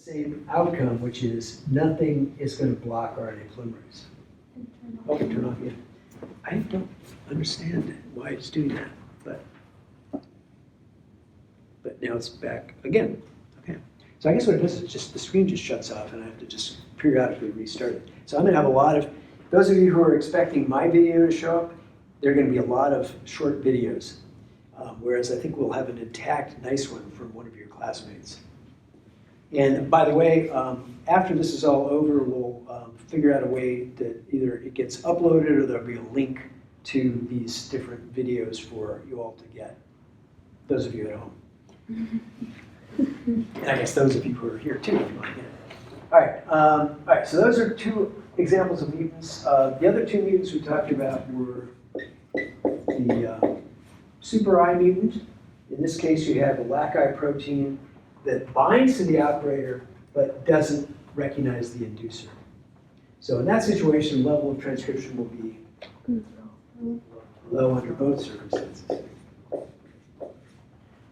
same outcome, which is nothing is going to block RNA polymerase. Okay, turn off, yeah. I don't understand why it's doing that, but now it's back again. Okay, so I guess what it does is just the screen just shuts off, and I have to just periodically restart it. So I'm going to have a lot of those of you who are expecting my video to show up. There are going to be a lot of short videos, whereas I think we'll have an intact, nice one from one of your classmates. And by the way, after this is all over, we'll figure out a way that either it gets uploaded or there'll be a link to these different videos for you all to get, those of you at home. And I guess those of you who are here too, if you want to get it. All right, so those are two examples of mutants. The other two mutants we talked about were the super I mutant. In this case, you have a Lac protein that binds to the operator but doesn't recognize the inducer. So in that situation, level of transcription will be low under both circumstances.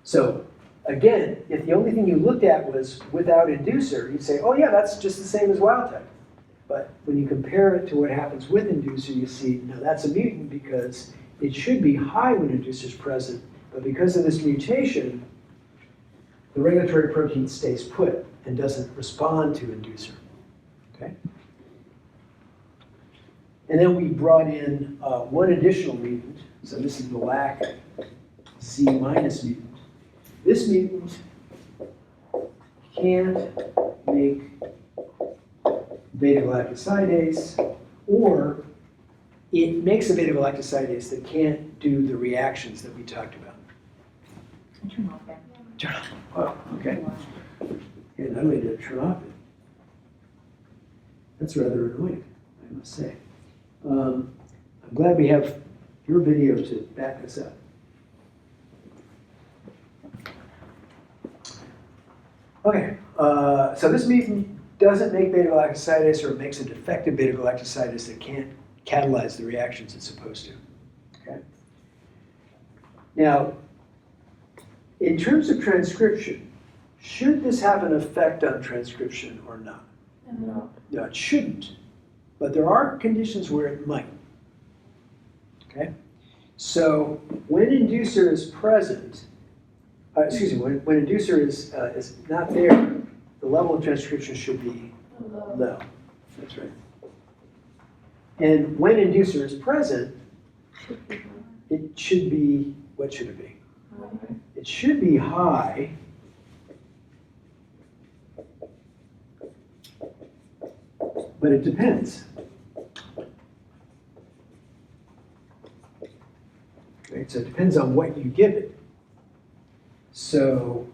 So again, if the only thing you looked at was without inducer, you'd say, oh yeah, that's just the same as wild type. But when you compare it to what happens with inducer, you see, no, that's a mutant because it should be high when inducer is present, but because of this mutation, the regulatory protein stays put and doesn't respond to inducer. Okay? And then we brought in one additional mutant. So this is the Lac C- mutant. This mutant can't make beta-galactosidase, or it makes a beta-galactosidase that can't do the reactions that we talked about. Turn off that. Turn off. Oh, okay. Yeah, not only did it turn off it. That's rather annoying, I must say. I'm glad we have your video to back this up. Okay, so this mutant doesn't make beta-galactosidase, or it makes a defective beta-galactosidase that can't catalyze the reactions it's supposed to. Okay. Now, in terms of transcription, should this have an effect on transcription or not? No. No, it shouldn't. But there are conditions where it might. Okay? So when inducer is present, when inducer is not there, the level of transcription should be low. That's right. And when inducer is present, it should be, what should it be? It should be high. But it depends. Right? So it depends on what you give it. So,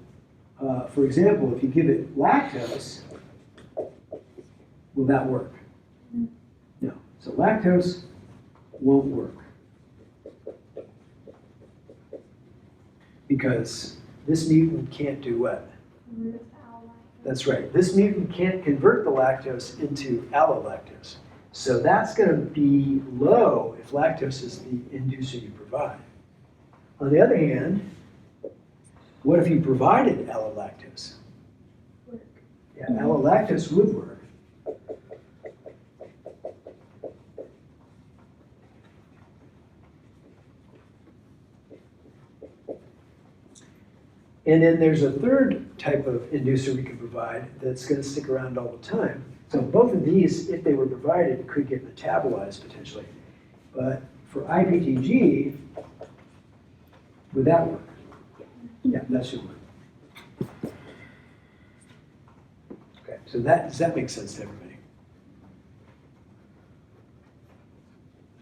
for example, if you give it lactose, will that work? No. So lactose won't work. Because this mutant can't do what? That's right. This mutant can't convert the lactose into allolactose. So that's going to be low if lactose is the inducer you provide. On the other hand, what if you provided allolactose? Yeah, allolactose would work. And then there's a third type of inducer we can provide that's going to stick around all the time. So both of these, if they were provided, could get metabolized potentially. But for IPTG, would that work? Yeah, that should work. Okay, so does that make sense to everybody?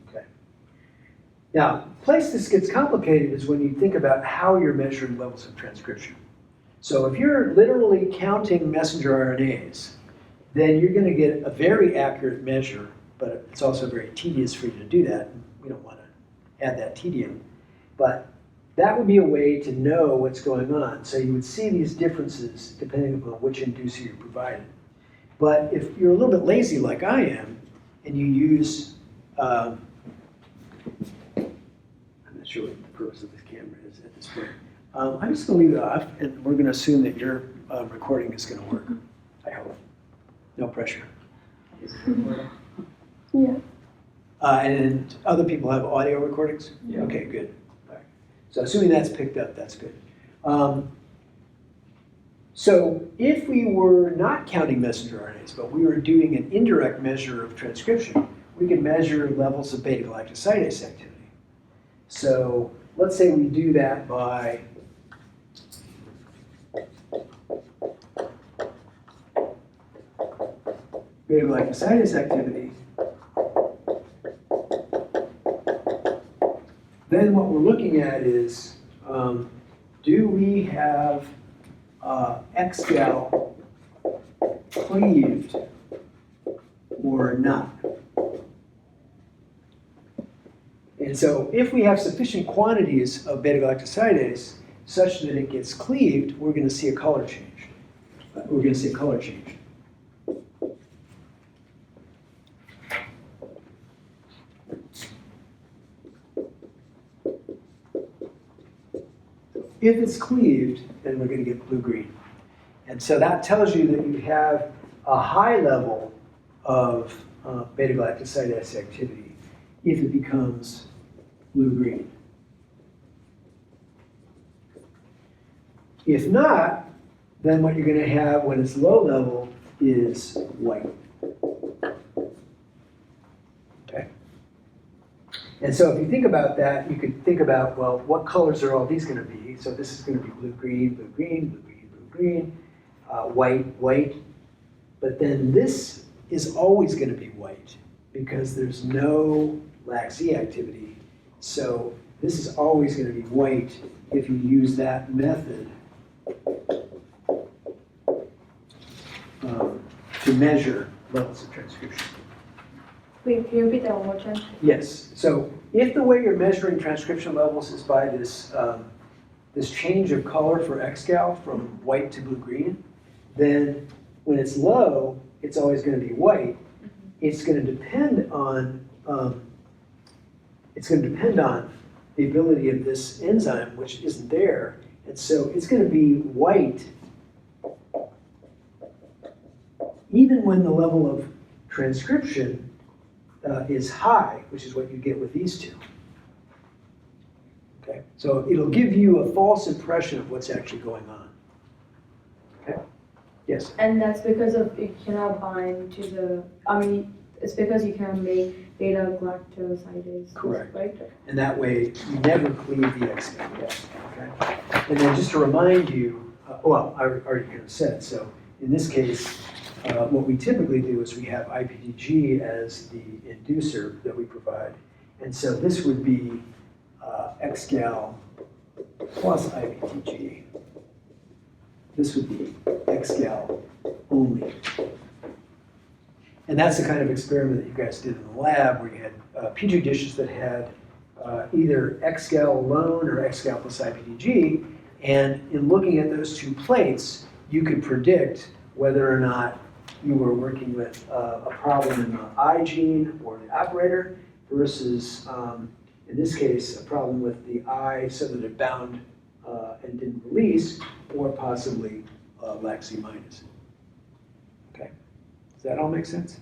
Okay. Now, the place this gets complicated is when you think about how you're measuring levels of transcription. So if you're literally counting messenger RNAs, then you're going to get a very accurate measure, but it's also very tedious for you to do that. We don't want to add that tedium. But that would be a way to know what's going on. So you would see these differences depending upon which inducer you're providing. But if you're a little bit lazy like I am, and you use, I'm not sure what the purpose of this camera is at this point. I'm just going to leave it off, and we're going to assume that your recording is going to work. I hope. No pressure. Is it recording? Yeah. And other people have audio recordings? Yeah. Okay, good. All right. So assuming that's picked up, that's good. So if we were not counting messenger RNAs, but we were doing an indirect measure of transcription, we can measure levels of beta-galactosidase activity. So let's say we do that by beta-galactosidase activity. Then what we're looking at is, do we have X-gal cleaved or not? And so if we have sufficient quantities of beta-galactosidase such that it gets cleaved, we're going to see a color change. We're going to see a color change. If it's cleaved, then we're going to get blue-green. And so that tells you that you have a high level of beta-galactosidase activity if it becomes blue-green. If not, then what you're going to have when it's low level is white. Okay. And so if you think about that, you could think about, well, what colors are all these going to be? So this is going to be blue-green, blue-green, blue-green, blue-green, white, white. But then this is always going to be white because there's no LAC-Z activity. So this is always going to be white if you use that method to measure levels of transcription. Wait, can you repeat that one more time? Yes. So if the way you're measuring transcription levels is by this, this change of color for X-gal from white to blue-green, then when it's low, it's always going to be white. It's going to depend on the ability of this enzyme, which isn't there, and so it's going to be white even when the level of transcription is high, which is what you get with these two. Okay, so it'll give you a false impression of what's actually going on. Okay, yes. And that's because of it cannot bind to the, it's because you can't make beta-galactosidase. Correct. Right? And that way, you never cleave the X-gal. Okay? And then just to remind you, well, I already kind of said, so in this case, what we typically do is we have IPTG as the inducer that we provide. And so this would be X-gal plus IPTG. This would be X-gal only. And that's the kind of experiment that you guys did in the lab where you had Petri dishes that had either X-gal alone or X-gal plus IPTG. And in looking at those two plates, you could predict whether or not you were working with a problem in the I gene or the operator versus, in this case, a problem with the I so that it bound and didn't release, or possibly LAC-Z minus. Okay, does that all make sense?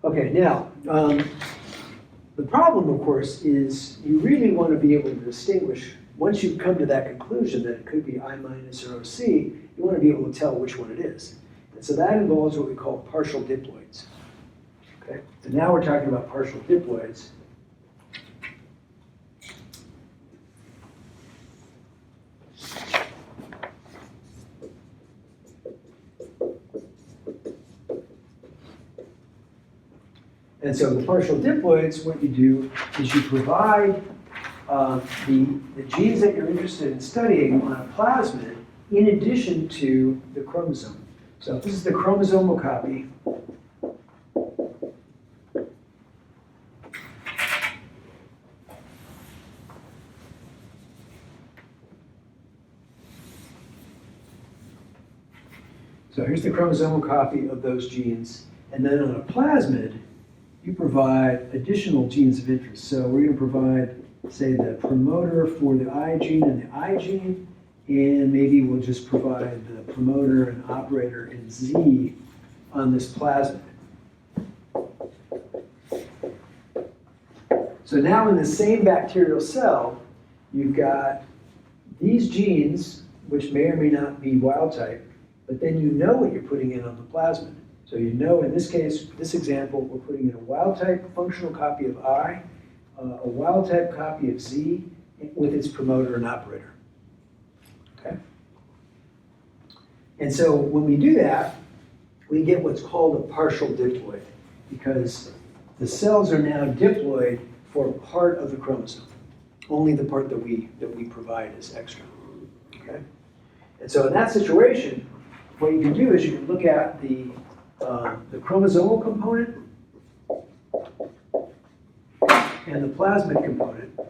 Okay, now, the problem, of course, is you really want to be able to distinguish, once you've come to that conclusion that it could be I minus or OC, you want to be able to tell which one it is. And so that involves what we call partial diploids. Okay, so now we're talking about partial diploids. And so the partial diploids, what you do is you provide the genes that you're interested in studying on a plasmid in addition to the chromosome. So this is the chromosomal copy. So here's the chromosomal copy of those genes. And then on a plasmid, you provide additional genes of interest. So we're going to provide, say, the promoter for the I gene and the I gene, and maybe we'll just provide the promoter and operator in Z on this plasmid. So now in the same bacterial cell, you've got these genes, which may or may not be wild type, but then you know what you're putting in on the plasmid. So you know, in this case, this example, we're putting in a wild type functional copy of I, a wild type copy of Z with its promoter and operator. Okay? And so when we do that, we get what's called a partial diploid, because the cells are now diploid for part of the chromosome. Only the part that we provide is extra. Okay? And so in that situation, what you can do is you can look at the chromosomal component and the plasmid component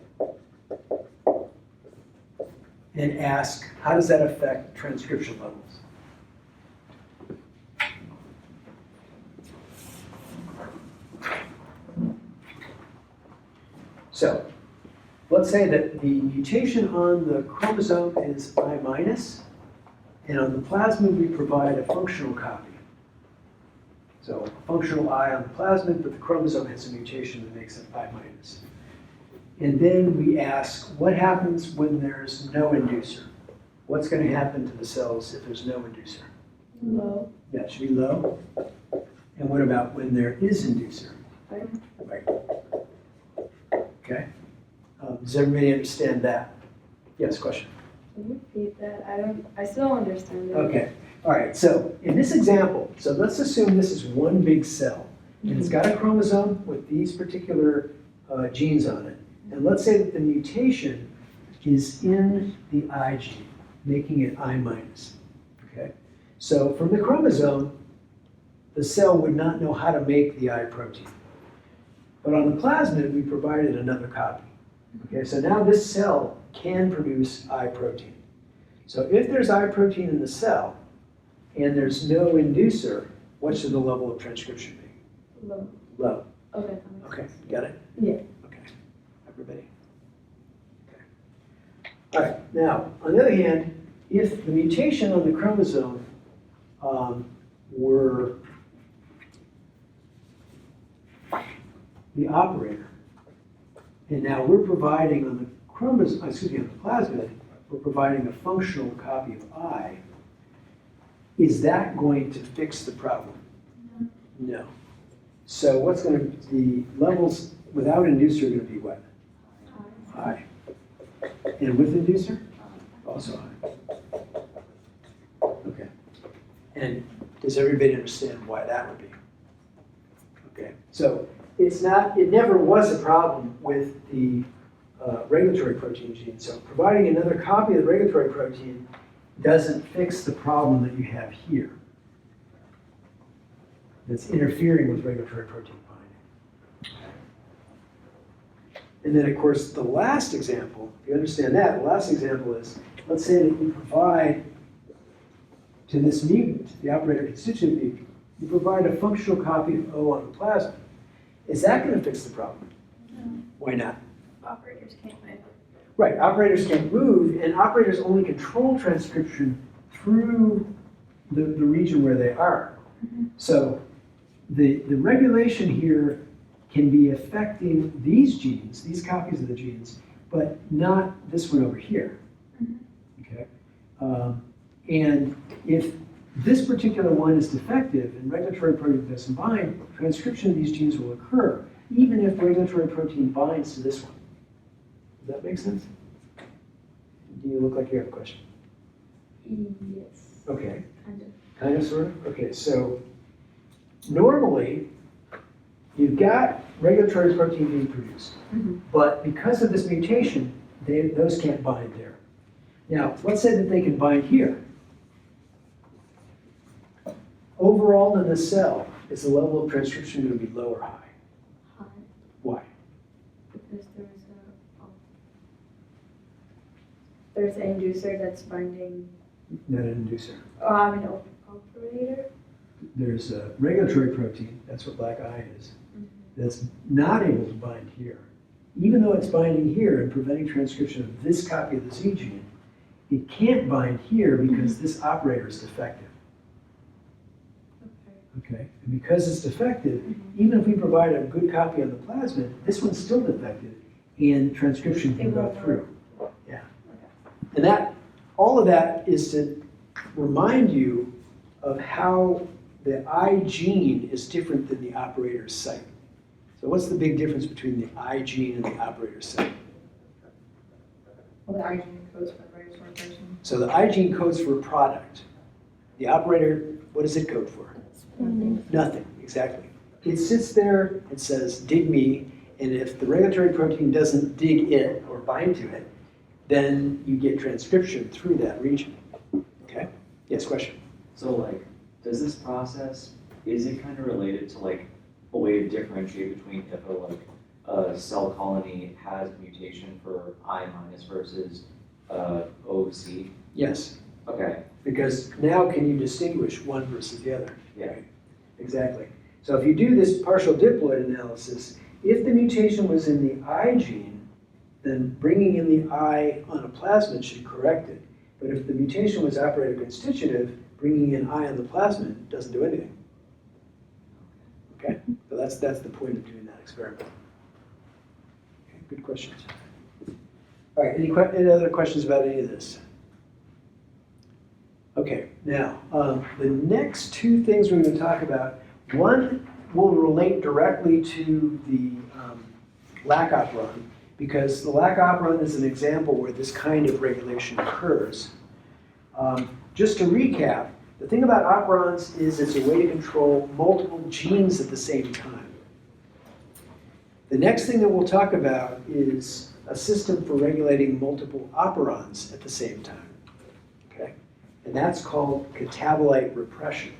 and ask, how does that affect transcription levels? So, let's say that the mutation on the chromosome is I minus, and on the plasmid we provide a functional copy. So, a functional I on the plasmid, but the chromosome has a mutation that makes it I minus. And then we ask, what happens when there's no inducer? What's going to happen to the cells if there's no inducer? Low. Yeah, it should be low. And what about when there is inducer? Right. Right. Okay. Does everybody understand that? Yes, question? Can you repeat that? I still don't understand it. Okay. All right. So in this example, so let's assume this is one big cell, and it's got a chromosome with these particular genes on it. And let's say that the mutation is in the I gene, making it I minus. Okay. So from the chromosome, the cell would not know how to make the I protein. But on the plasmid, we provided another copy. Okay, so now this cell can produce I protein. So if there's I protein in the cell and there's no inducer, what should the level of transcription be? Low. Low. Okay. That makes Okay, sense. got it? Yeah. Okay, everybody? Okay. All right, now, on the other hand, if the mutation on the chromosome were the operator, and now we're providing on the chromosome, on the plasmid, we're providing a functional copy of I, is that going to fix the problem? No. So what's going to, the levels without inducer are going to be what? I. And with inducer? Also I. Okay. And does everybody understand why that would be? Okay. So it's not, it never was a problem with the regulatory protein gene. So providing another copy of the regulatory protein doesn't fix the problem that you have here that's interfering with regulatory protein binding. And then, of course, the last example, if you understand that, the last example is, let's say that you provide to this mutant, the operator constituent mutant, you provide a functional copy of O on the plasmid. Is that going to fix the problem? No. Why not? Operators can't move. Right, operators can't move, and operators only control transcription through the region where they are. So the regulation here can be affecting these genes, these copies of the genes, but not this one over here. Okay, and if this particular one is defective and regulatory protein doesn't bind, transcription of these genes will occur, even if regulatory protein binds to this one. Does that make sense? Do you look like you have a question? Yes. Okay. Kind of. Kind of, sort of? Okay, so normally, you've got regulatory protein being produced, but because of this mutation, those can't bind there. Now, let's say that they can bind here. Overall in the cell, is the level of transcription going to be low or high? High. Why? Because there's an inducer that's binding. Not an inducer. Oh, I mean, operator. There's a regulatory protein, that's what black eye is, that's not able to bind here. Even though it's binding here and preventing transcription of this copy of the Z gene, it can't bind here because this operator is defective. Okay, and because it's defective, even if we provide a good copy on the plasmid, this one's still defective, and transcription can go through. Yeah, and that, all of that is to remind you of how the I gene is different than the operator's site. So what's the big difference between the I gene and the operator's site? Well, the I gene codes for the regulatory protein. So the I gene codes for a product. The operator, what does it code for? Nothing, exactly. It sits there and says, dig me, and if the regulatory protein doesn't dig it or bind to it, then you get transcription through that region. Okay? Yes, question? So like, does this process, is it kind of related to like a way to differentiate between if a cell colony has a mutation for I- versus OC? Yes, Okay, because now can you distinguish one versus the other? yeah. Right. Exactly. So if you do this partial diploid analysis, if the mutation was in the I gene, then bringing in the I on a plasmid should correct it. But if the mutation was operator constitutive, bringing in I on the plasmid doesn't do anything. Okay? So that's the point of doing that experiment. Okay, good questions. All right, any other questions about any of this? Okay, now, the next two things we're going to talk about, one will relate directly to the Lac Operon, because the Lac Operon is an example where this kind of regulation occurs. Just to recap, the thing about operons is it's a way to control multiple genes at the same time. The next thing that we'll talk about is a system for regulating multiple operons at the same time. Okay? And that's called catabolite repression.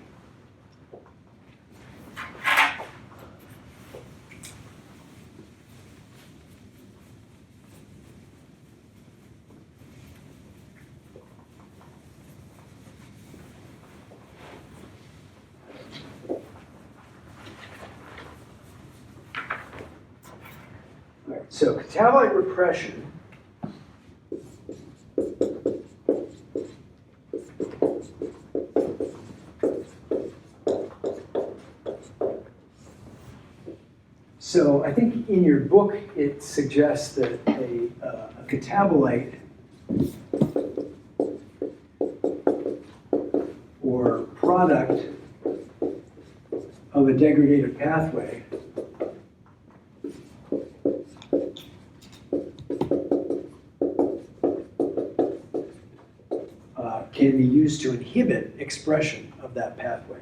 All right, so catabolite repression So I think in your book it suggests that a catabolite or product of a degradative pathway can be used to inhibit expression of that pathway.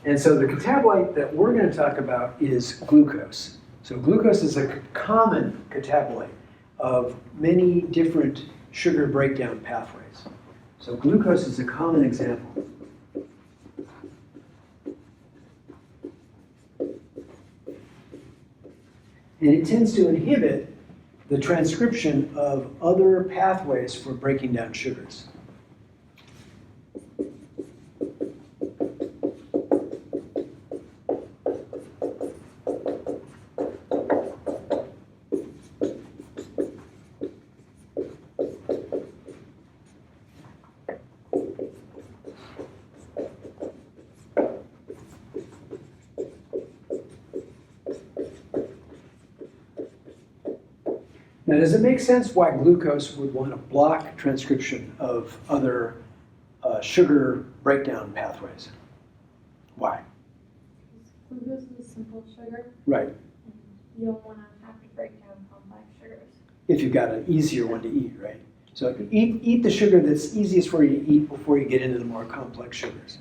And so the catabolite that we're going to talk about is glucose. So glucose is a common catabolite of many different sugar breakdown pathways. So glucose is a common example. And it tends to inhibit the transcription of other pathways for breaking down sugars. Now, does it make sense why glucose would want to block transcription of other sugar breakdown pathways? Why? Glucose is a simple sugar. Right, You don't want to have to break down complex sugars. if you've got an easier one to eat, right? So eat the sugar that's easiest for you to eat before you get into the more complex sugars.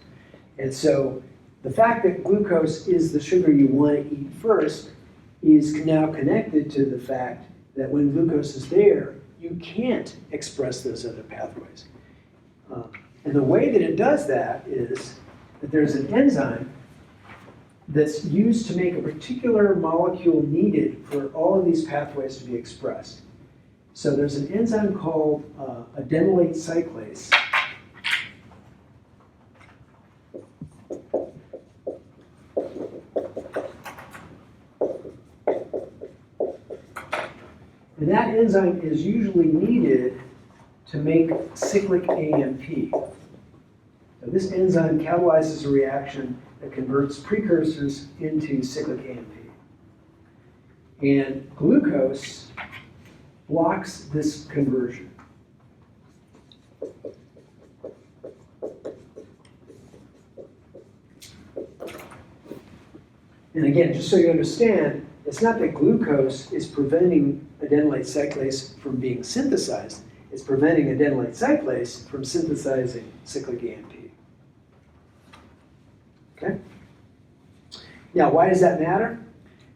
And so the fact that glucose is the sugar you want to eat first is now connected to the fact that when glucose is there, you can't express those other pathways. And the way that it does that is that there's an enzyme that's used to make a particular molecule needed for all of these pathways to be expressed. So there's an enzyme called adenylate cyclase. And that enzyme is usually needed to make cyclic AMP. So this enzyme catalyzes a reaction that converts precursors into cyclic AMP. And glucose blocks this conversion. And again, just so you understand, it's not that glucose is preventing adenylate cyclase from being synthesized. It's preventing adenylate cyclase from synthesizing cyclic AMP. Okay? Now, why does that matter?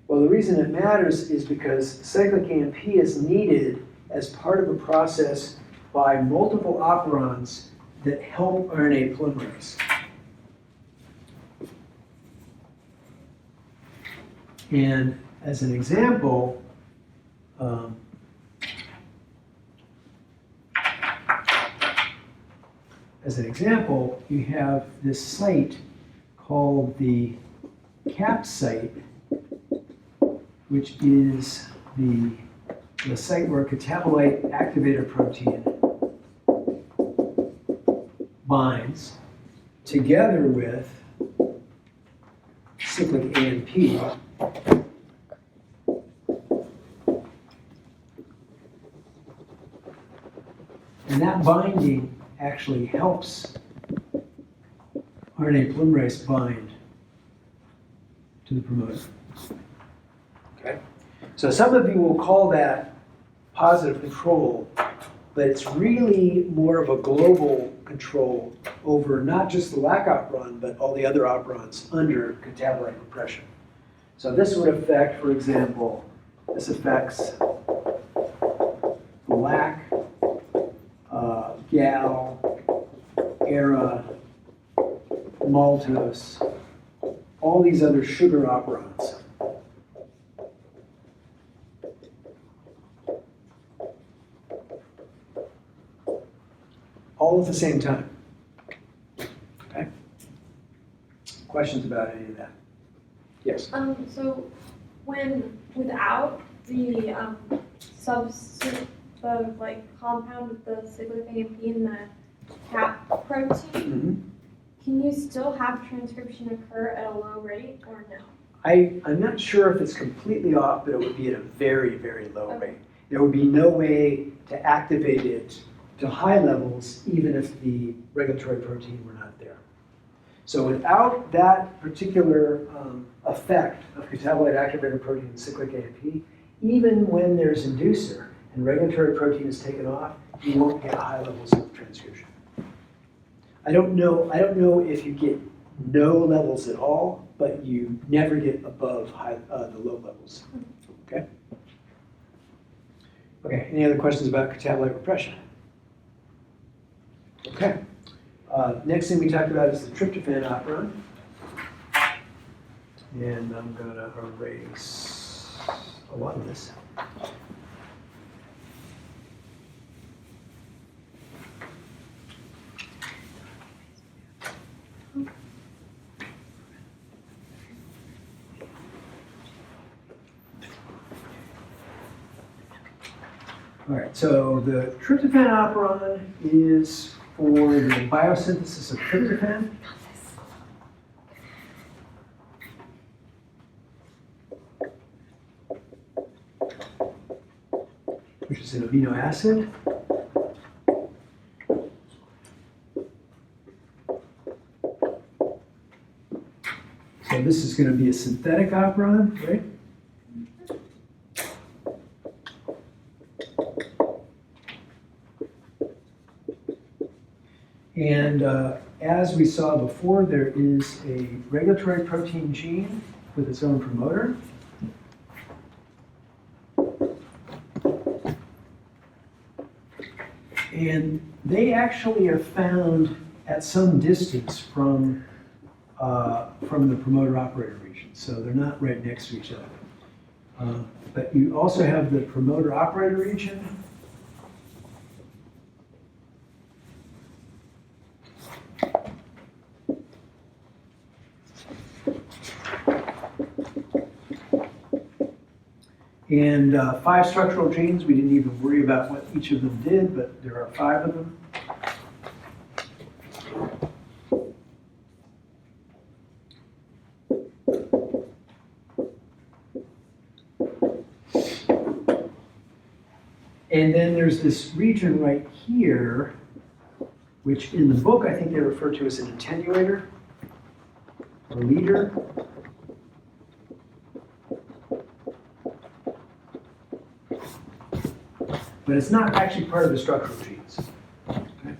Well, the reason it matters is because cyclic AMP is needed as part of a process by multiple operons that help RNA polymerase. And as an example, you have this site called the CAP site, which is the site where catabolite activator protein binds together with cyclic AMP. And that binding actually helps RNA polymerase bind to the promoter. Okay? So some of you will call that positive control, but it's really more of a global control over not just the Lac Operon, but all the other operons under catabolite repression. So this would affect, for example, this affects Lac, Gal, Era, maltose, all these other sugar operons. All at the same time. Okay? Questions about any of that? Yes? So when without the substance, the like compound with the cyclic AMP and the cap protein, can you still have transcription occur at a low rate or no? I'm not sure if it's completely off, but it would be at a very, very low rate. There would be no way to activate it to high levels, even if the regulatory protein were not there. So without that particular effect of catabolite activator protein and cyclic AMP, even when there's inducer and regulatory protein is taken off, you won't get high levels of transcription. I don't know if you get no levels at all, but you never get above the low levels. Okay? Okay, any other questions about catabolite repression? Okay. Next thing we talked about is the tryptophan operon. And I'm going to erase a lot of this. All right, so the tryptophan operon is for the biosynthesis of tryptophan. Which is an amino acid. So this is going to be a synthetic operon, right? And as we saw before, there is a regulatory protein gene with its own promoter. And they actually are found at some distance from from the promoter operator region. So they're not right next to each other. But you also have the promoter operator region. And 5 structural genes, we didn't even worry about what each of them did, but there are 5 of them. And then there's this region right here, which in the book I think they refer to as an attenuator, or leader. But it's not actually part of the structural genes. Okay?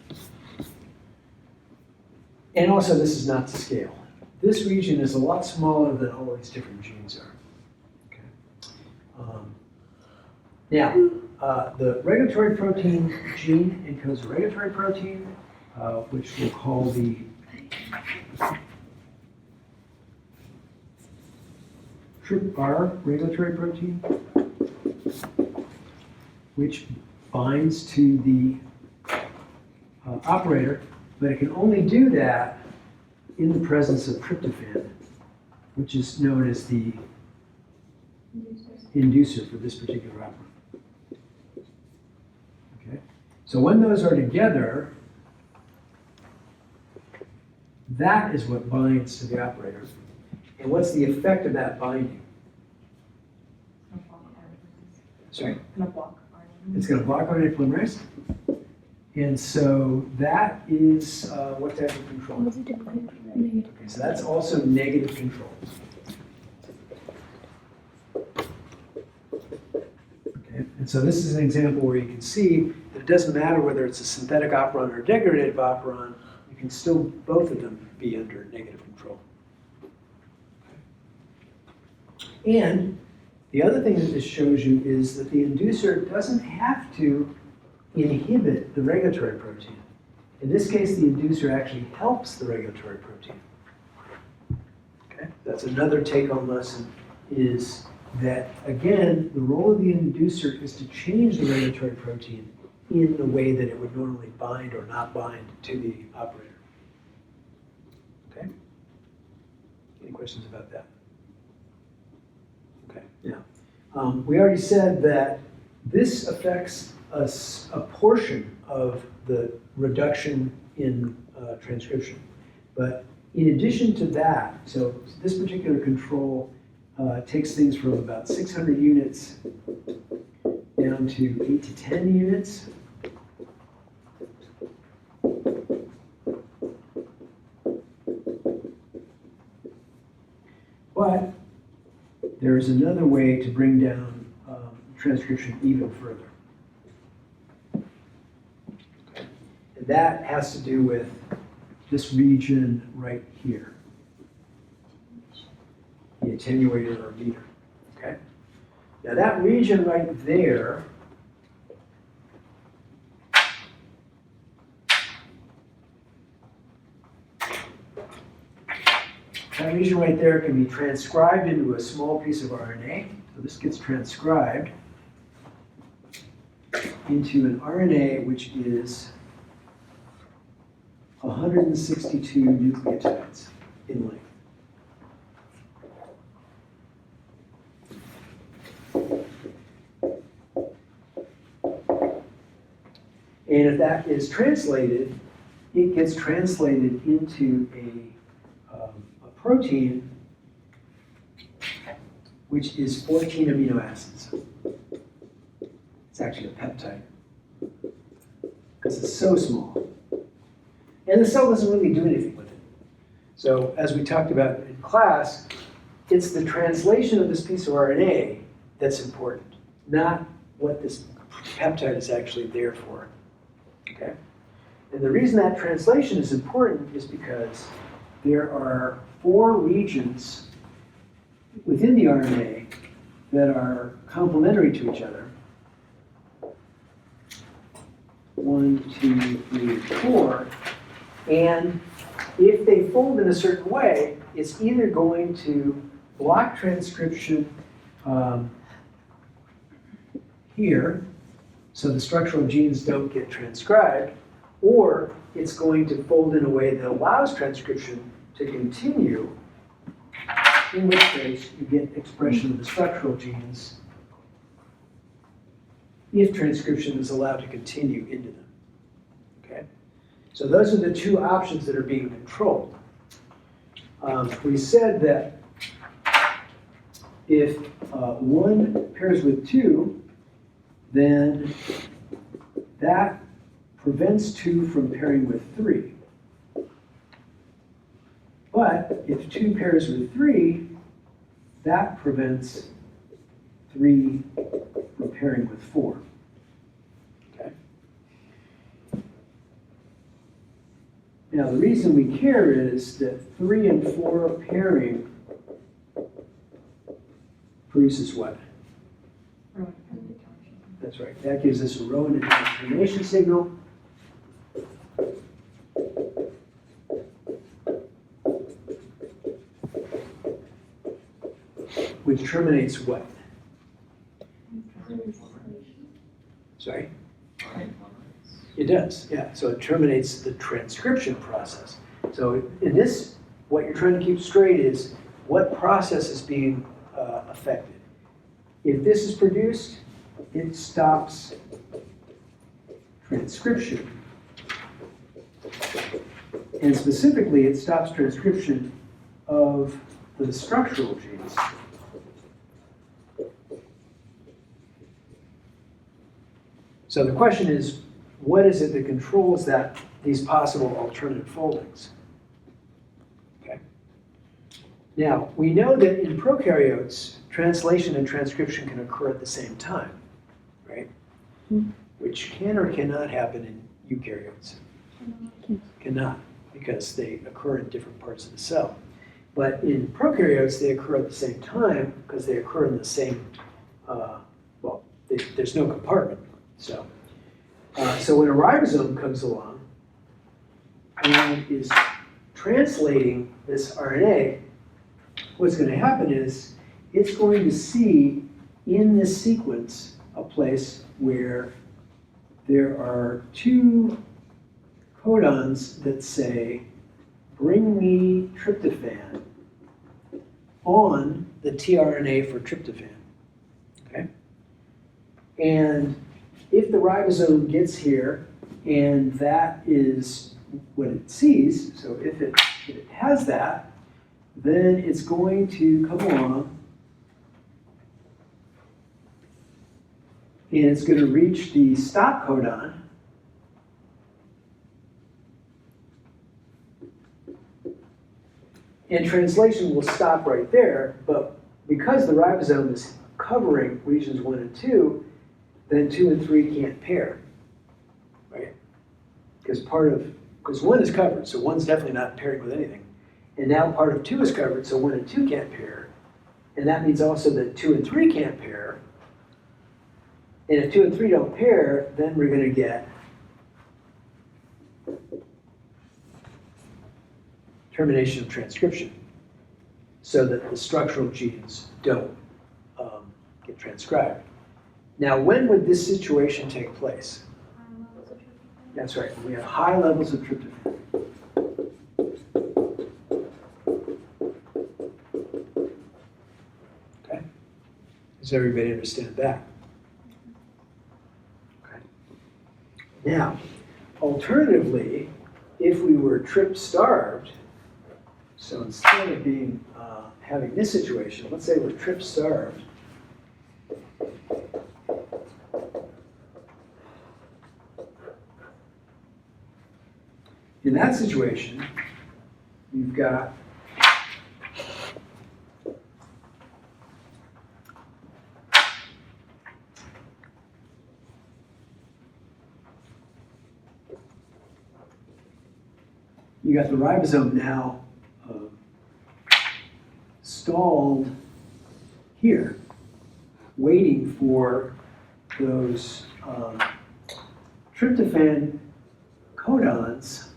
And also, this is not to scale. This region is a lot smaller than all of these different genes are. Okay? Now, the regulatory protein gene encodes a regulatory protein, which we'll call the TRPR regulatory protein, which binds to the operator, but it can only do that in the presence of tryptophan, which is known as the inducer for this particular operant. Okay? So when those are together, that is what binds to the operator. And what's the effect of that binding? Sorry? It's going to block RNA polymerase. And so that is what type of control? Okay, so that's also negative control. Okay, and so this is an example where you can see that it doesn't matter whether it's a synthetic operon or a degradative operon, you can still, both of them, be under negative control. And the other thing that this shows you is that the inducer doesn't have to inhibit the regulatory protein. In this case, the inducer actually helps the regulatory protein. Okay? That's another take-home lesson, is that, again, the role of the inducer is to change the regulatory protein in the way that it would normally bind or not bind to the operator. Okay? Any questions about that? Okay, now, we already said that this affects a portion of the reduction in transcription. But in addition to that, so this particular control takes things from about 600 units down to 8 to 10 units. But there's another way to bring down transcription even further. Okay. And that has to do with this region right here, the attenuator or leader. Okay? Now that region right there can be transcribed into a small piece of RNA. So this gets transcribed into an RNA which is 162 nucleotides in length. And if that is translated, it gets translated into a protein which is 14 amino acids. It's actually a peptide because it's so small. And the cell doesn't really do anything with it. So as we talked about in class, it's the translation of this piece of RNA that's important, not what this peptide is actually there for. Okay? And the reason that translation is important is because there are 4 regions within the RNA that are complementary to each other. 1, 2, 3, 4. And if they fold in a certain way, it's either going to block transcription here, so the structural genes don't get transcribed, or it's going to fold in a way that allows transcription to continue, in which case you get expression of the structural genes if transcription is allowed to continue into them. Okay? So those are the two options that are being controlled. We said that if 1 pairs with 2, then that prevents 2 from pairing with 3. But if 2 pairs with 3, that prevents 3 from pairing with 4. Okay? Now the reason we care is that 3 and 4 pairing produces what? That's right. That gives us a row and a termination signal. Which terminates what? Sorry? It does, yeah. So it terminates the transcription process. So in this, what you're trying to keep straight is what process is being affected. If this is produced, it stops transcription. And specifically, it stops transcription of the structural genes. So the question is, what is it that controls these possible alternative foldings? Okay. Now, we know that in prokaryotes, translation and transcription can occur at the same time, right? Which can or cannot happen in eukaryotes. Cannot, because they occur in different parts of the cell. But in prokaryotes, they occur at the same time because they occur in the same, there's no compartment. So when a ribosome comes along and is translating this RNA, what's going to happen is it's going to see in this sequence a place where there are 2 codons that say, bring me tryptophan on the tRNA for tryptophan. Okay? And if the ribosome gets here and that is what it sees, so if it has that, then it's going to come along and it's going to reach the stop codon. And translation will stop right there, but because the ribosome is covering regions 1 and 2, then 2 and 3 can't pair, right? Because 1 is covered, so 1's definitely not pairing with anything. And now part of 2 is covered, so 1 and 2 can't pair. And that means also that 2 and 3 can't pair. And if 2 and 3 don't pair, then we're going to get termination of transcription so that the structural genes don't get transcribed. Now, when would this situation take place? That's right, we have high levels of tryptophan. Okay? Does everybody understand that? Okay. Now, alternatively, if we were trip-starved, so instead of being having this situation, let's say we're trip-starved, in that situation, you've got the ribosome now stalled here, waiting for those tryptophan codons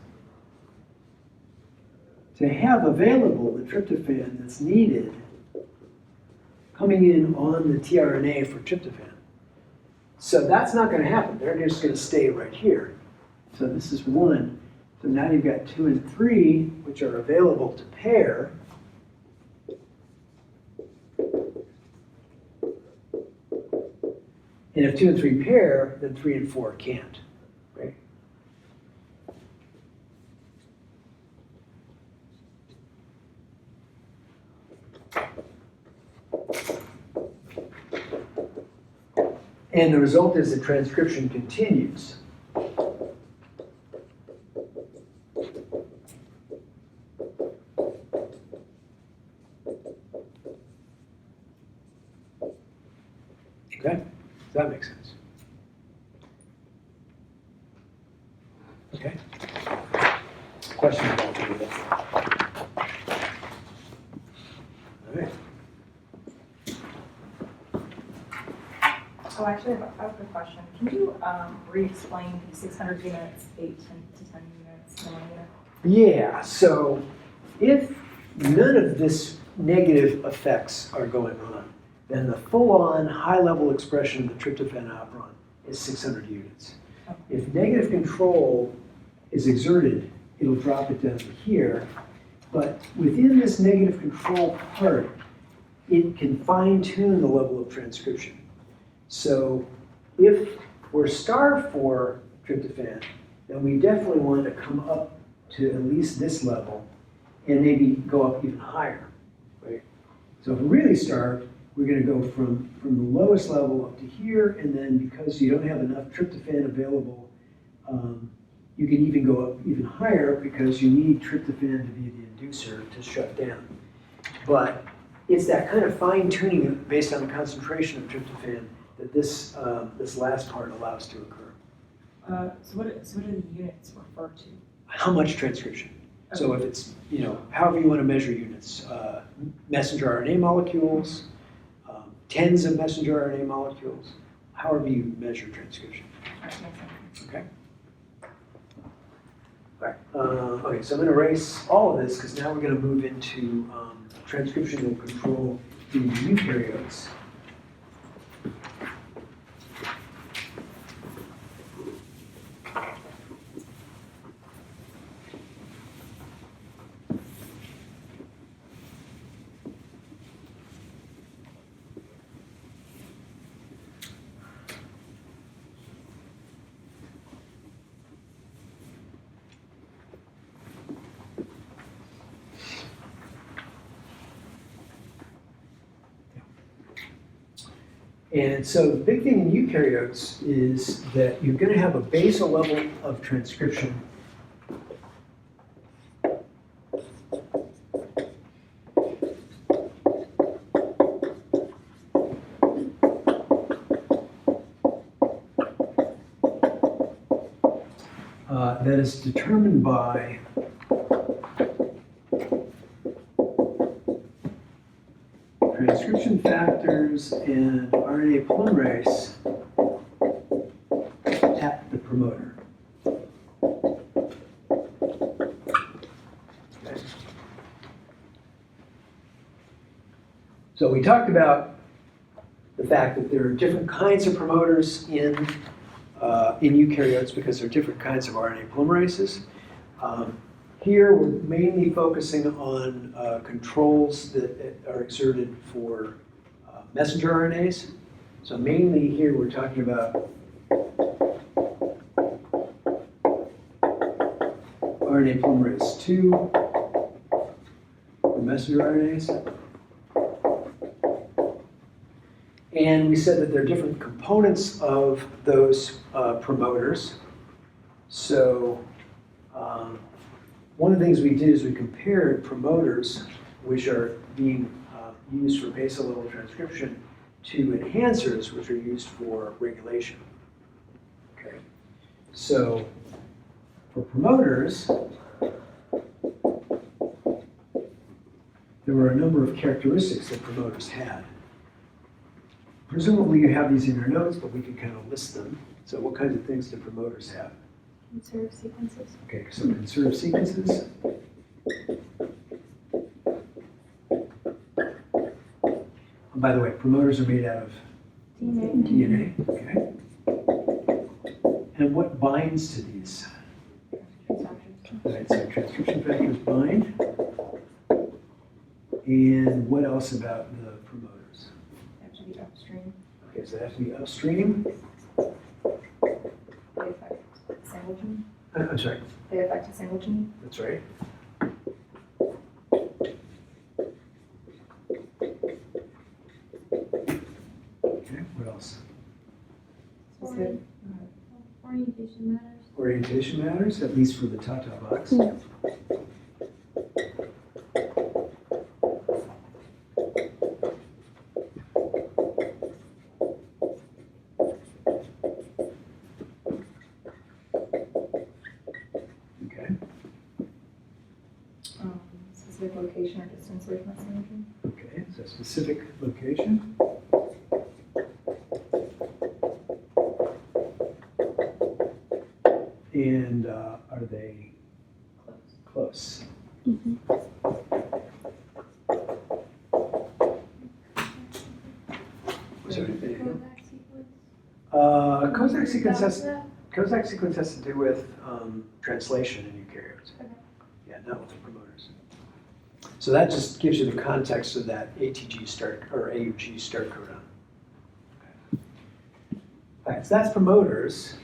have available the tryptophan that's needed coming in on the tRNA for tryptophan. So that's not going to happen. They're just going to stay right here. So this is 1. So now you've got 2 and 3, which are available to pair. And if 2 and 3 pair, then 3 and 4 can't, right? And the result is that transcription continues. Okay, does that make sense? Okay. Questions about any of that? All right. Oh, actually, I have a quick question. Can you re-explain the 600 units, 8 to 10 units, 1 unit? Yeah, so if none of this negative effects are going on, then the full-on high-level expression of the tryptophan operon is 600 units. If negative control is exerted, it'll drop it down to here, but within this negative control part, it can fine-tune the level of transcription. So if we're starved for tryptophan, then we definitely want to come up to at least this level and maybe go up even higher, right? So if we're really starved, we're going to go from the lowest level up to here, and then because you don't have enough tryptophan available, you can even go up even higher because you need tryptophan to be the inducer to shut down. But it's that kind of fine-tuning based on the concentration of tryptophan that this last part allows to occur. So what do the units refer to? How much transcription? So if it's, however you want to measure units, messenger RNA molecules, tens of messenger RNA molecules, however you measure transcription. Okay? All right. Okay, so I'm going to erase all of this because now we're going to move into transcriptional control in eukaryotes. And so the big thing in eukaryotes is that you're going to have a basal level of transcription. That is determined by transcription factors and RNA polymerase at the promoter. Okay. So we talked about the fact that there are different kinds of promoters in eukaryotes because there are different kinds of RNA polymerases. Here, we're mainly focusing on controls that are exerted for messenger RNAs. So mainly here, we're talking about RNA polymerase 2 for messenger RNAs. And we said that there are different components of those promoters. So one of the things we did is we compared promoters, which are being used for basal level transcription, to enhancers, which are used for regulation. Okay. So for promoters, there were a number of characteristics that promoters had. Presumably you have these in your notes, but we can kind of list them. So what kinds of things do promoters have? Conserve sequences. Okay, so conserve sequences. By the way, promoters are made out of DNA. DNA, okay? And what binds to these? All right, so transcription factors bind. And what else about the promoters? They have to be upstream. Okay, so they have to be upstream. They affect single gene. I'm sorry, They affect a single gene. that's right. Okay, what else? Is it, Orientation matters. Orientation matters, at least for the Tata box. Yeah. Okay, specific location or distance away from that single gene. okay, so specific location. And are they close? Was there anything? Kozak sequence has to do with translation in eukaryotes. Okay. Yeah, not with the promoters. So that just gives you the context of that ATG start or AUG start codon. Okay. All right, so that's promoters.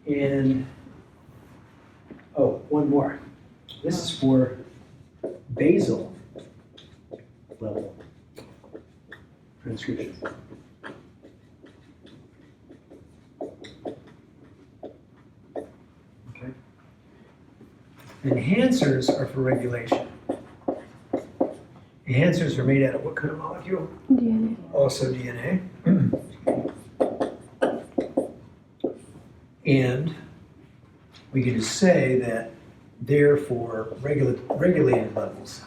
And oh, one more. This is for basal level transcription. Okay. Enhancers are for regulation. Enhancers are made out of what kind of molecule? DNA. Also DNA. And we can just say that they're for regulated levels.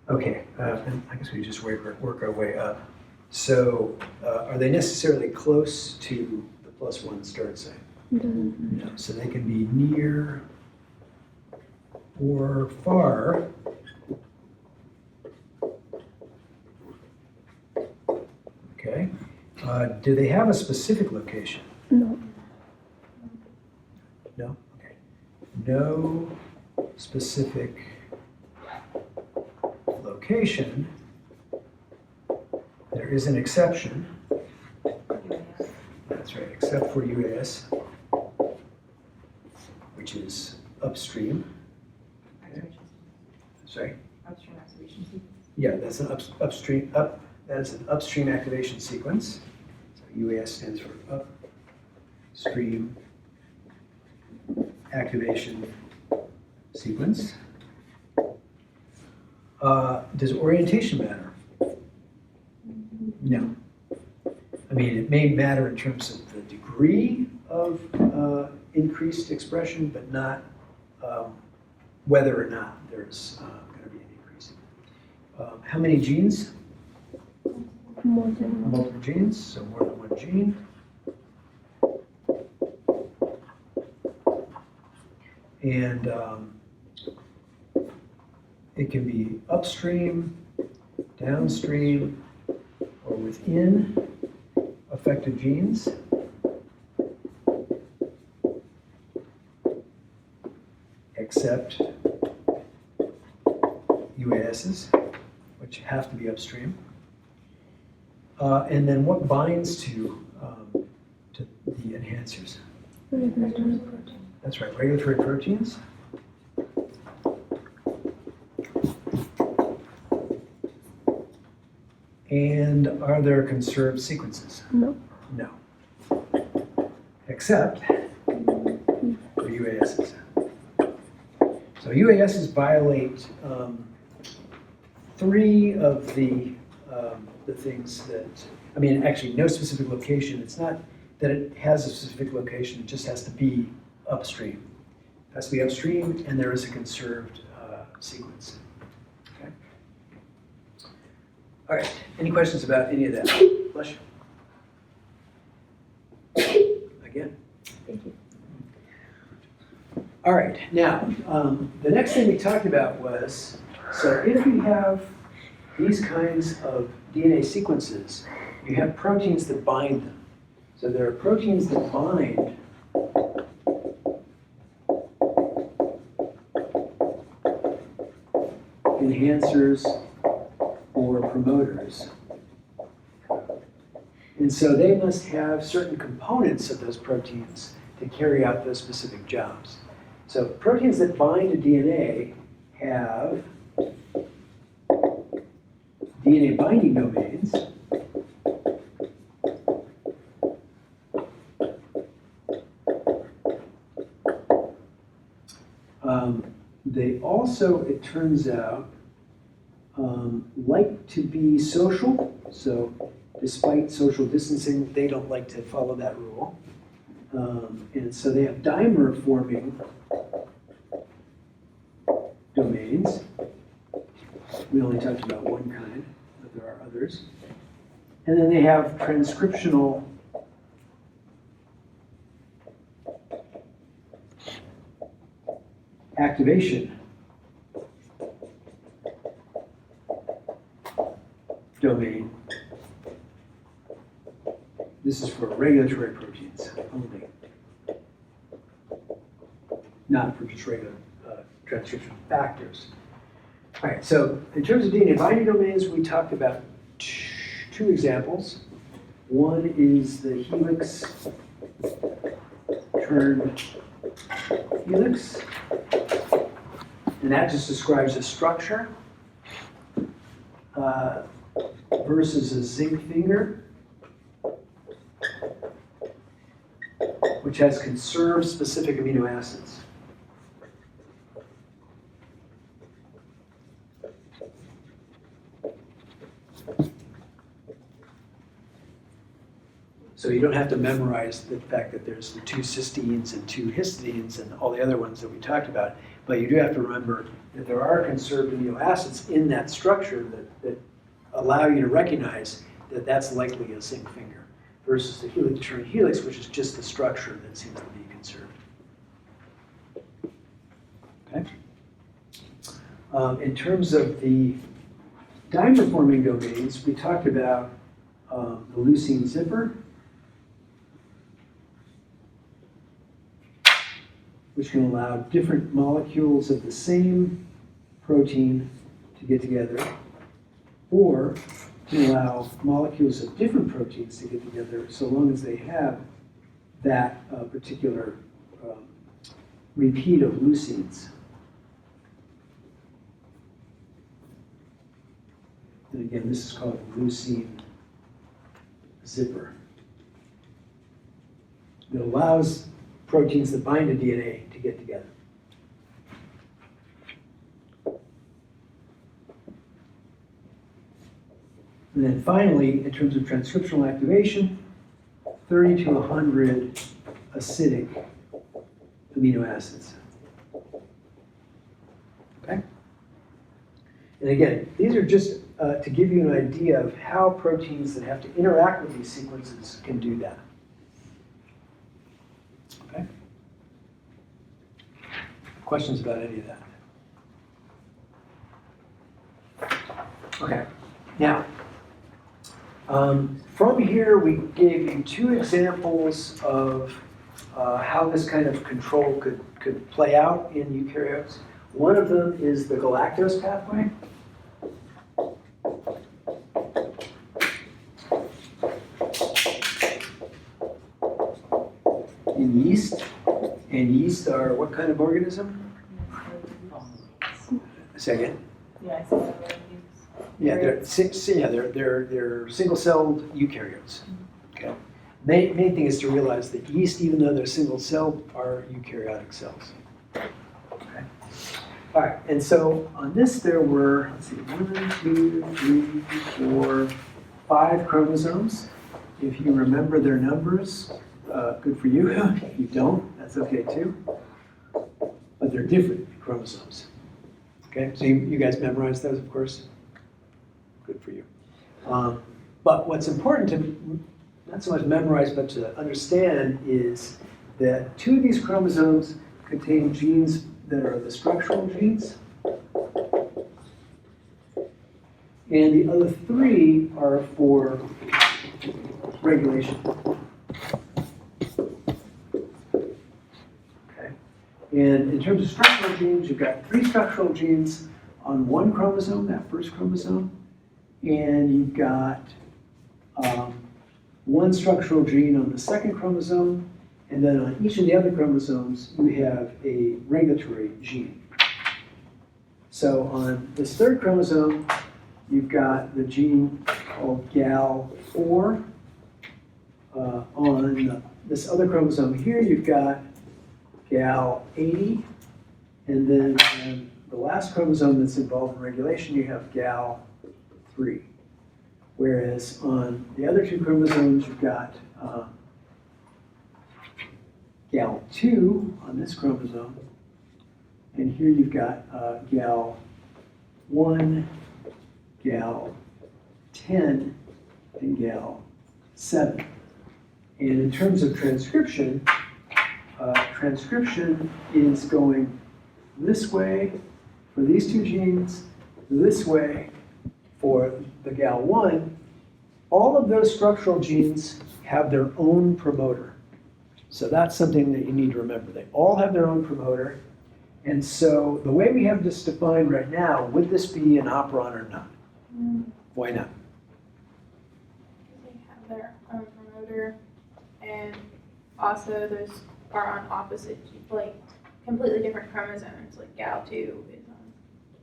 Okay, and I guess we just work our way up. So are they necessarily close to the +1 start site? Doesn't No, so they can be near or far. Okay. Do they have a specific location? No. No? Okay. No specific location. There is an exception. That's right, except for UAS, which is upstream. Activation. Sorry? Upstream activation sequence. Yeah, that's an that's an upstream activation sequence. So UAS stands for upstream activation sequence. Does orientation matter? No. I mean, it may matter in terms of the degree of increased expression, but not whether or not there's going to be an increase. How many genes? More than one. Multiple genes, so more than one gene. And it can be upstream, downstream, or within affected genes. Except UASs, which have to be upstream. And then what binds to the enhancers? Regulatory protein. That's right, regulatory proteins. And are there conserved sequences? No. No. Except for UASs. So UASs violate three of the things that, I mean, actually no specific location. It's not that it has a specific location, it just has to be upstream. It has to be upstream and there is a conserved sequence. Okay. All right, any questions about any of that? Bless you. Again. Thank you. All right, now, the next thing we talked about was, so if you have these kinds of DNA sequences, you have proteins that bind them. So there are proteins that bind enhancers or promoters. And so they must have certain components of those proteins to carry out those specific jobs. So proteins that bind to DNA have DNA binding domains. They also, it turns out, like to be social. So despite social distancing, they don't like to follow that rule. And so they have dimer-forming domains. We only talked about one kind, but there are others. And then they have transcriptional activation domain. This is for regulatory proteins only, not for just regular transcriptional factors. All right, so in terms of DNA binding domains, we talked about two examples. One is the helix turn helix, and that just describes a structure versus a zinc finger, which has conserved specific amino acids. So you don't have to memorize the fact that there's the 2 cysteines and 2 histidines and all the other ones that we talked about, but you do have to remember that there are conserved amino acids in that structure that allow you to recognize that that's likely a zinc finger versus the helix turn helix, which is just the structure that seems to be conserved. Okay. In terms of the dimer-forming domains, we talked about the leucine zipper, which can allow different molecules of the same protein to get together, or can allow molecules of different proteins to get together so long as they have that particular repeat of leucines. And again, this is called a leucine zipper. It allows proteins that bind to DNA to get together. And then finally, in terms of transcriptional activation, 30 to 100 acidic amino acids. Okay? And again, these are just to give you an idea of how proteins that have to interact with these sequences can do that. Okay? Questions about any of that? Okay. Now, from here, we gave you 2 examples of how this kind of control could play out in eukaryotes. One of them is the galactose pathway. In yeast. And yeast are what kind of organism? Say again? Yeah, I see that. Yeah, they're single-celled eukaryotes. Okay. Main thing is to realize that yeast, even though they're single-celled, are eukaryotic cells. Okay. All right, and so on this there were, let's see, 1, 2, 3, 4, 5 chromosomes. If you remember their numbers, good for you. If you don't, that's okay too. But they're different chromosomes. Okay, so you guys memorized those, of course. Good for you. But what's important to not so much memorize, but to understand is that 2 of these chromosomes contain genes that are the structural genes. And the other 3 are for regulation. Okay. And in terms of structural genes, you've got 3 structural genes on one chromosome, that first chromosome, and you've got 1 structural gene on the second chromosome, and then on each of the other chromosomes, you have a regulatory gene. So on this third chromosome, you've got the gene called Gal4. On this other chromosome here, you've got Gal80, and then on the last chromosome that's involved in regulation, you have Gal3. Whereas on the other 2 chromosomes, you've got Gal2 on this chromosome, and here you've got Gal1, Gal10, and Gal7. And in terms of transcription, transcription is going this way for these 2 genes, this way for the Gal1. All of those structural genes have their own promoter. So that's something that you need to remember. They all have their own promoter. And so the way we have this defined right now, would this be an operon or not? Why not? They have their own promoter, and also those are on opposite, like completely different chromosomes. Like Gal2 is on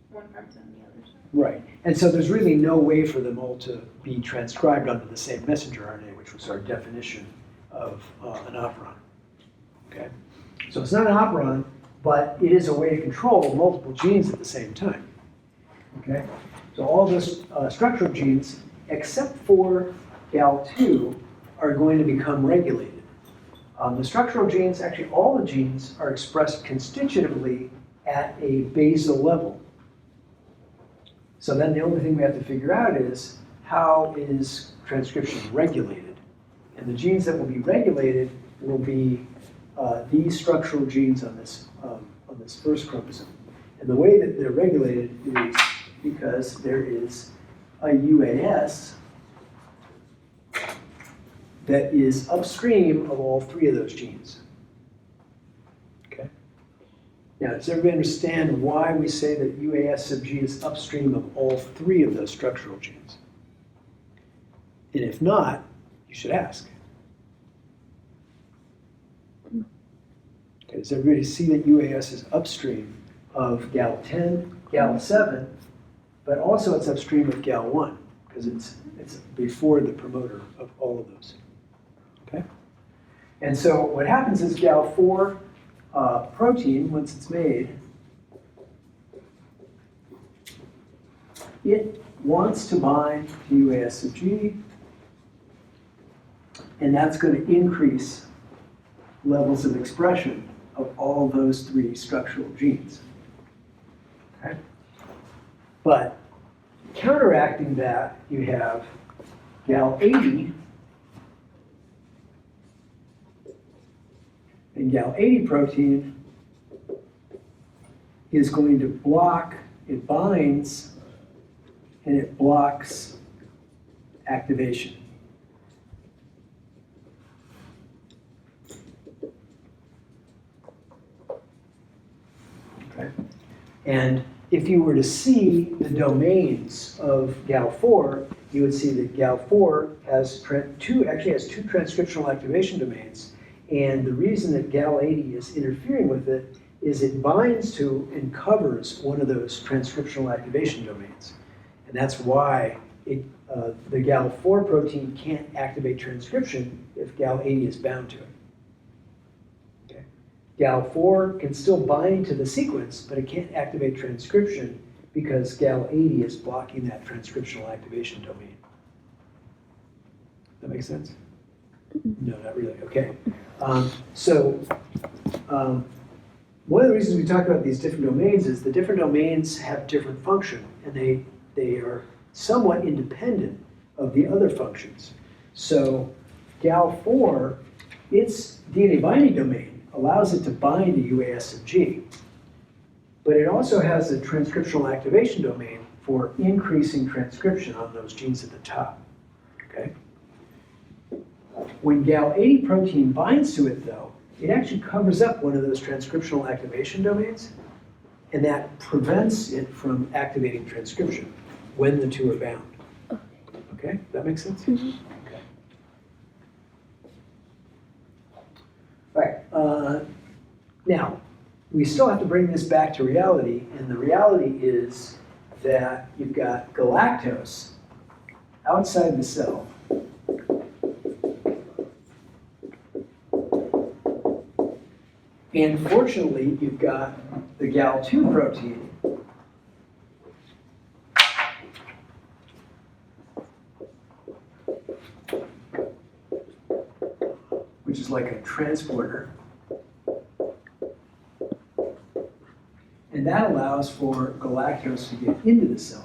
one chromosome, the other. Right. And so there's really no way for them all to be transcribed onto the same messenger RNA, which was our definition of an operon. Okay. So it's not an operon, but it is a way to control multiple genes at the same time. Okay. So all those structural genes, except for Gal2, are going to become regulated. The structural genes, actually all the genes, are expressed constitutively at a basal level. So then the only thing we have to figure out is how is transcription regulated? And the genes that will be regulated will be these structural genes on this first chromosome. And the way that they're regulated is because there is a UAS that is upstream of all 3 of those genes. Okay. Now, does everybody understand why we say that UAS sub G is upstream of all 3 of those structural genes? And if not, you should ask. Okay, does everybody see that UAS is upstream of Gal10, Gal7, but also it's upstream of Gal1 because it's before the promoter of all of those. Okay? And so what happens is Gal4 protein, once it's made, it wants to bind to UAS sub G, and that's going to increase levels of expression of all those 3 structural genes. Okay? But counteracting that, you have Gal80, and Gal80 protein is going to block, it binds, and it blocks activation. Okay. And if you were to see the domains of Gal4, you would see that Gal4 has actually has 2 transcriptional activation domains. And the reason that Gal80 is interfering with it is it binds to and covers one of those transcriptional activation domains. And that's why the Gal4 protein can't activate transcription if Gal80 is bound to it. Okay. Gal4 can still bind to the sequence, but it can't activate transcription because Gal80 is blocking that transcriptional activation domain. That makes sense? No, not really. Okay. One of the reasons we talk about these different domains is the different domains have different function, and they are somewhat independent of the other functions. So Gal4, its DNA binding domain allows it to bind to UAS sub G. But it also has a transcriptional activation domain for increasing transcription on those genes at the top, okay? When Gal80 protein binds to it, though, it actually covers up one of those transcriptional activation domains, and that prevents it from activating transcription when the two are bound. Okay, that makes sense? Okay. All right, now, we still have to bring this back to reality, and the reality is that you've got galactose outside the cell. And fortunately, you've got the Gal2 protein which is like a transporter. And that allows for galactose to get into the cell.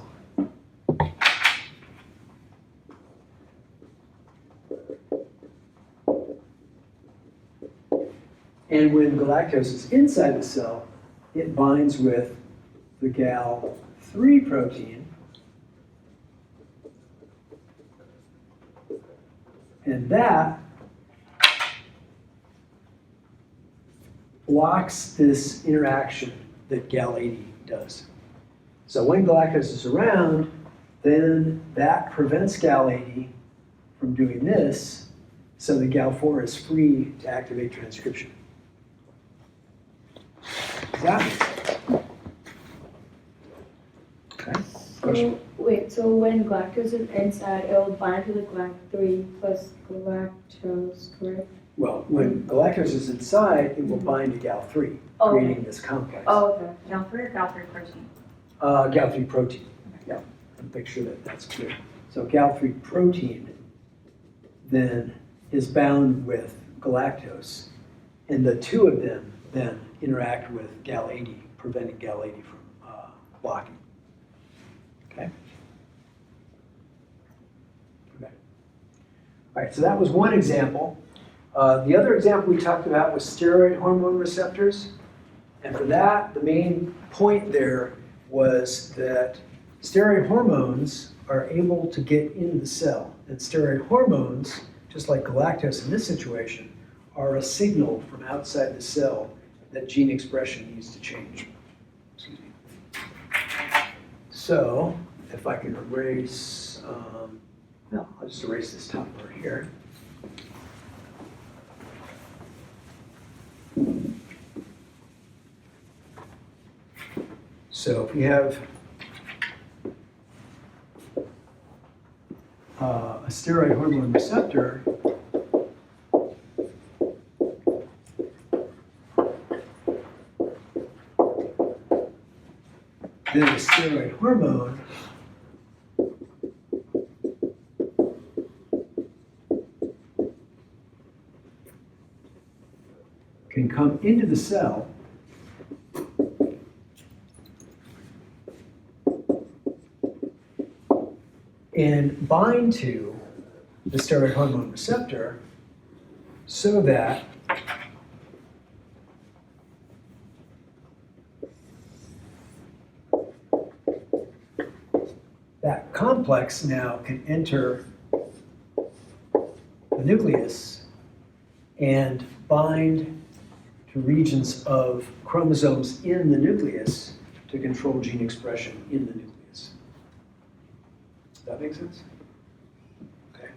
And when galactose is inside the cell, it binds with the Gal3 protein. And that blocks this interaction that Gal80 does. So when galactose is around, then that prevents Gal80 from doing this, so the Gal4 is free to activate transcription. Does that make sense? Okay. Question? So, wait, so when galactose is inside, it will bind to the Gac3 plus galactose, correct? Well, when galactose is inside, it will bind to Gal3, Oh, okay. creating this complex. Oh, okay. Gal3 or Gal3 protein? Gal3 protein, yeah, and make sure that that's clear. So Gal3 protein then is bound with galactose, and the two of them then interact with Gal80, preventing Gal80 from blocking. Okay? Okay. All right, so that was one example. The other example we talked about was steroid hormone receptors. And for that, the main point there was that steroid hormones are able to get into the cell. And steroid hormones, just like galactose in this situation, are a signal from outside the cell that gene expression needs to change. Excuse me. So, if I can erase, no, I'll just erase this top part here. So if we have a steroid hormone receptor, then the steroid hormone can come into the cell and bind to the steroid hormone receptor so that that complex now can enter the nucleus and bind to regions of chromosomes in the nucleus to control gene expression in the nucleus. Does that make sense? Okay.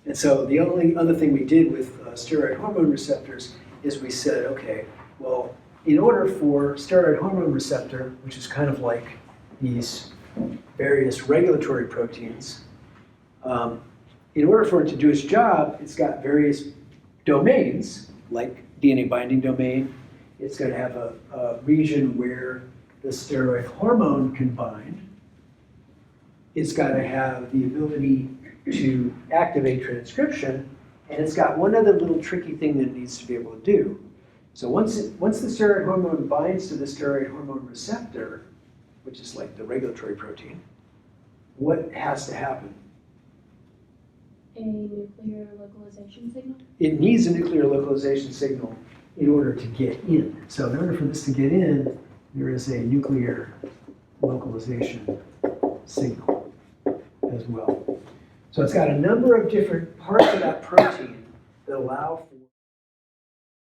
And so the only other thing we did with steroid hormone receptors is we said, okay, well, in order for steroid hormone receptor, which is kind of like these various regulatory proteins, in order for it to do its job, it's got various domains, like DNA binding domain. It's going to have a region where the steroid hormone can bind. It's got to have the ability to activate transcription, and it's got one other little tricky thing that it needs to be able to do. So once the steroid hormone binds to the steroid hormone receptor, which is like the regulatory protein, what has to happen? A nuclear localization signal? It needs a nuclear localization signal in order to get in. So in order for this to get in, there is a nuclear localization signal as well. So it's got a number of different parts of that protein that allow for